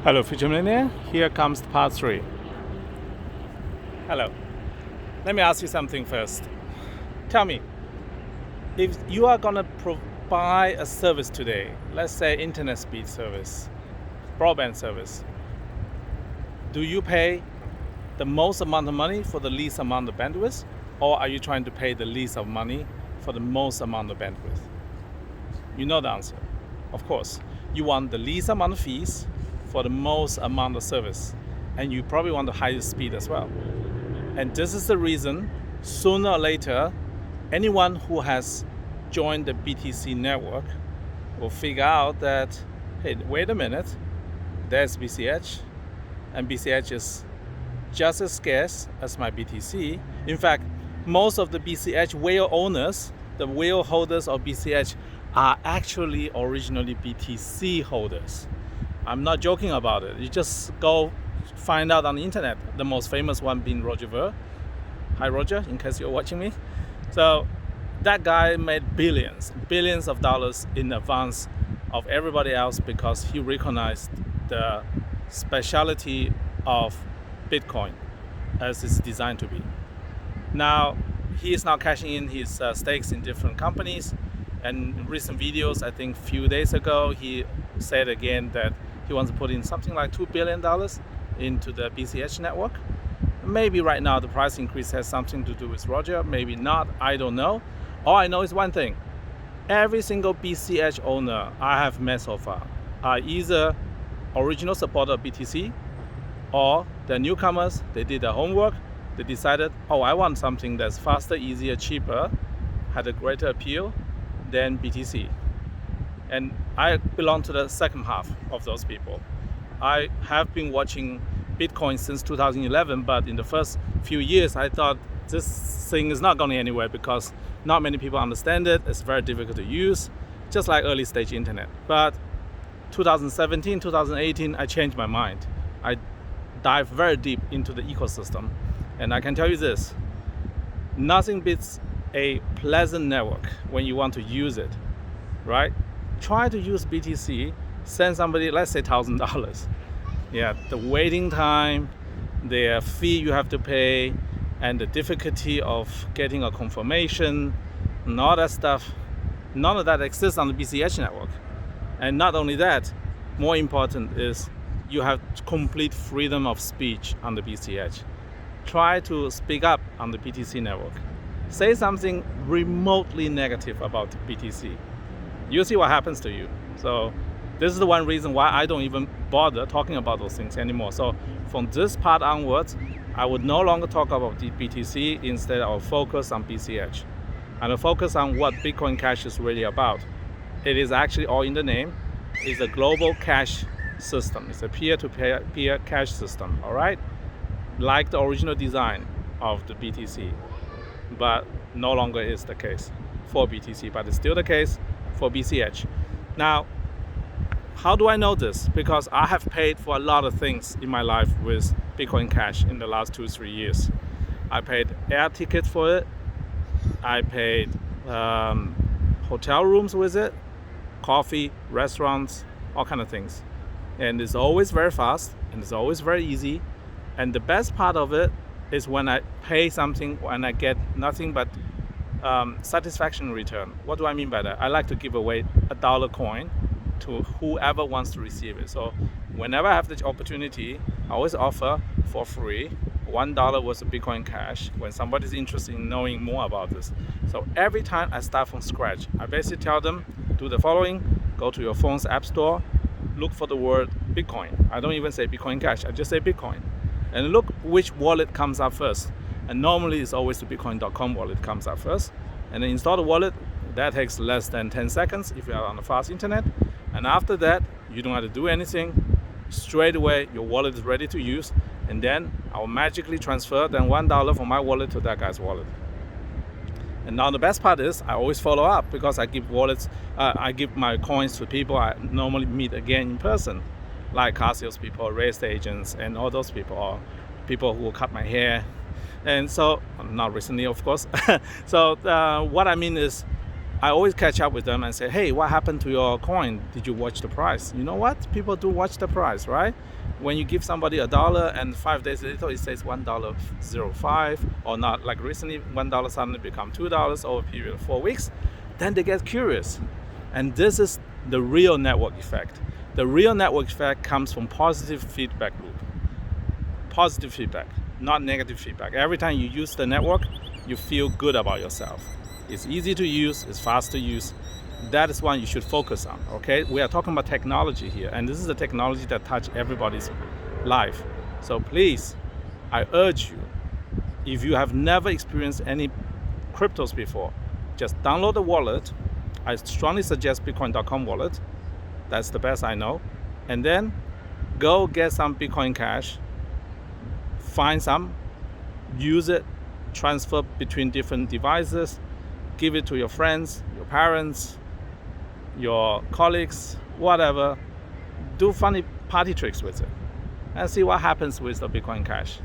Hello, Future Millionaire. Here comes part 3. Hello. Let me ask you something first. Tell me, if you are going to provide a service today, let's say internet speed service, broadband service, do you pay the most amount of money for the least amount of bandwidth, or are you trying to pay the least of money for the most amount of bandwidth? You know the answer. Of course, you want the least amount of fees for the most amount of service, and you probably want the highest speed as well. And this is the reason, sooner or later, anyone who has joined the BTC network will figure out that, hey, wait a minute, there's BCH, and BCH is just as scarce as my BTC. In fact, most of the BCH whale owners, the whale holders of BCH, are actually originally BTC holders. I'm not joking about it. You just go find out on the internet. The most famous one being Roger Ver. Hi Roger, in case you're watching me. So that guy made billions of dollars in advance of everybody else because he recognized the speciality of Bitcoin as it's designed to be. Now, he is now cashing in his stakes in different companies. And in recent videos, I think a few days ago, he said again that he wants to put in something like $2 billion into the BCH network. Maybe right now the price increase has something to do with Roger, maybe not, I don't know. All I know is one thing. Every single BCH owner I have met so far are either original supporter of BTC or they're newcomers, they did their homework, they decided, oh, I want something that's faster, easier, cheaper, had a greater appeal than BTC. And I belong to the second half of those people. I have been watching Bitcoin since 2011, but in the first few years, I thought this thing is not going anywhere because not many people understand it. It's very difficult to use, just like early stage internet. But 2017, 2018, I changed my mind. I dived very deep into the ecosystem. And I can tell you this, nothing beats a pleasant network when you want to use it, right? Try to use BTC, send somebody, let's say $1,000. Yeah, the waiting time, the fee you have to pay, and the difficulty of getting a confirmation, and all that stuff, none of that exists on the BCH network. And not only that, more important is you have complete freedom of speech on the BCH. Try to speak up on the BTC network. Say something remotely negative about BTC. You'll see what happens to you. So this is the one reason why I don't even bother talking about those things anymore. So from this part onwards, I would no longer talk about the BTC. Instead, I'll focus on BCH. And I'll focus on what Bitcoin Cash is really about. It is actually all in the name. It's a global cash system. It's a peer-to-peer cash system, all right? Like the original design of the BTC, but no longer is the case for BTC, but it's still the case for BCH. Now, how do I know this? Because I have paid for a lot of things in my life with Bitcoin Cash in the last 2-3 years. I paid air ticket for it. I paid hotel rooms with it, coffee, restaurants, all kind of things. And it's always very fast and it's always very easy. And the best part of it is when I pay something and I get nothing but satisfaction in return. What do I mean by that? I like to give away $1 coin to whoever wants to receive it. So whenever I have the opportunity, I always offer for free $1 worth of Bitcoin Cash when somebody's interested in knowing more about this. So every time I start from scratch, I basically tell them, do the following: go to your phone's app store, look for the word Bitcoin. I don't even say Bitcoin Cash, I just say Bitcoin. And look which wallet comes up first. And normally it's always the Bitcoin.com wallet comes up first. And then install the wallet. That takes less than 10 seconds if you are on the fast internet. And after that, you don't have to do anything. Straight away, your wallet is ready to use. And then I'll magically transfer then $1 from my wallet to that guy's wallet. And now the best part is I always follow up because I give I give my coins to people I normally meet again in person, like car salespeople, real estate agents, and all those people, or people who will cut my hair. And so, not recently, of course. So what I mean is, I always catch up with them and say, hey, what happened to your coin? Did you watch the price? You know what? People do watch the price, right? When you give somebody $1 and 5 days later it says $1.05 or not, like recently $1 suddenly become $2 over a period of 4 weeks, then they get curious. And this is the real network effect. The real network effect comes from positive feedback loop. Positive feedback, not negative feedback. Every time you use the network, you feel good about yourself. It's easy to use, it's fast to use. That is one you should focus on, okay? We are talking about technology here, and this is the technology that touches everybody's life. So please, I urge you, if you have never experienced any cryptos before, just download the wallet. I strongly suggest Bitcoin.com wallet. That's the best I know. And then go get some Bitcoin Cash, find some, use it, transfer between different devices, give it to your friends, your parents, your colleagues, whatever. Do funny party tricks with it and see what happens with the Bitcoin Cash.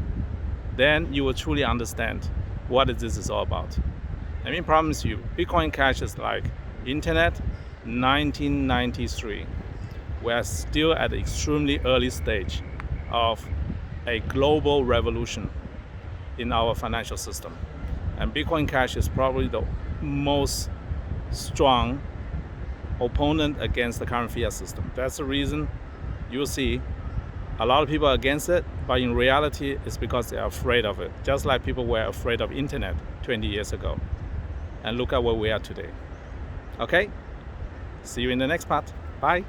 Then you will truly understand what this is all about. Let me promise you, Bitcoin Cash is like internet 1993. We are still at the extremely early stage of a global revolution in our financial system. And Bitcoin Cash is probably the most strong opponent against the current fiat system. That's the reason you'll see a lot of people are against it, but in reality it's because they are afraid of it, just like people were afraid of internet 20 years ago. And look at where we are today. Okay? See you in the next part. Bye.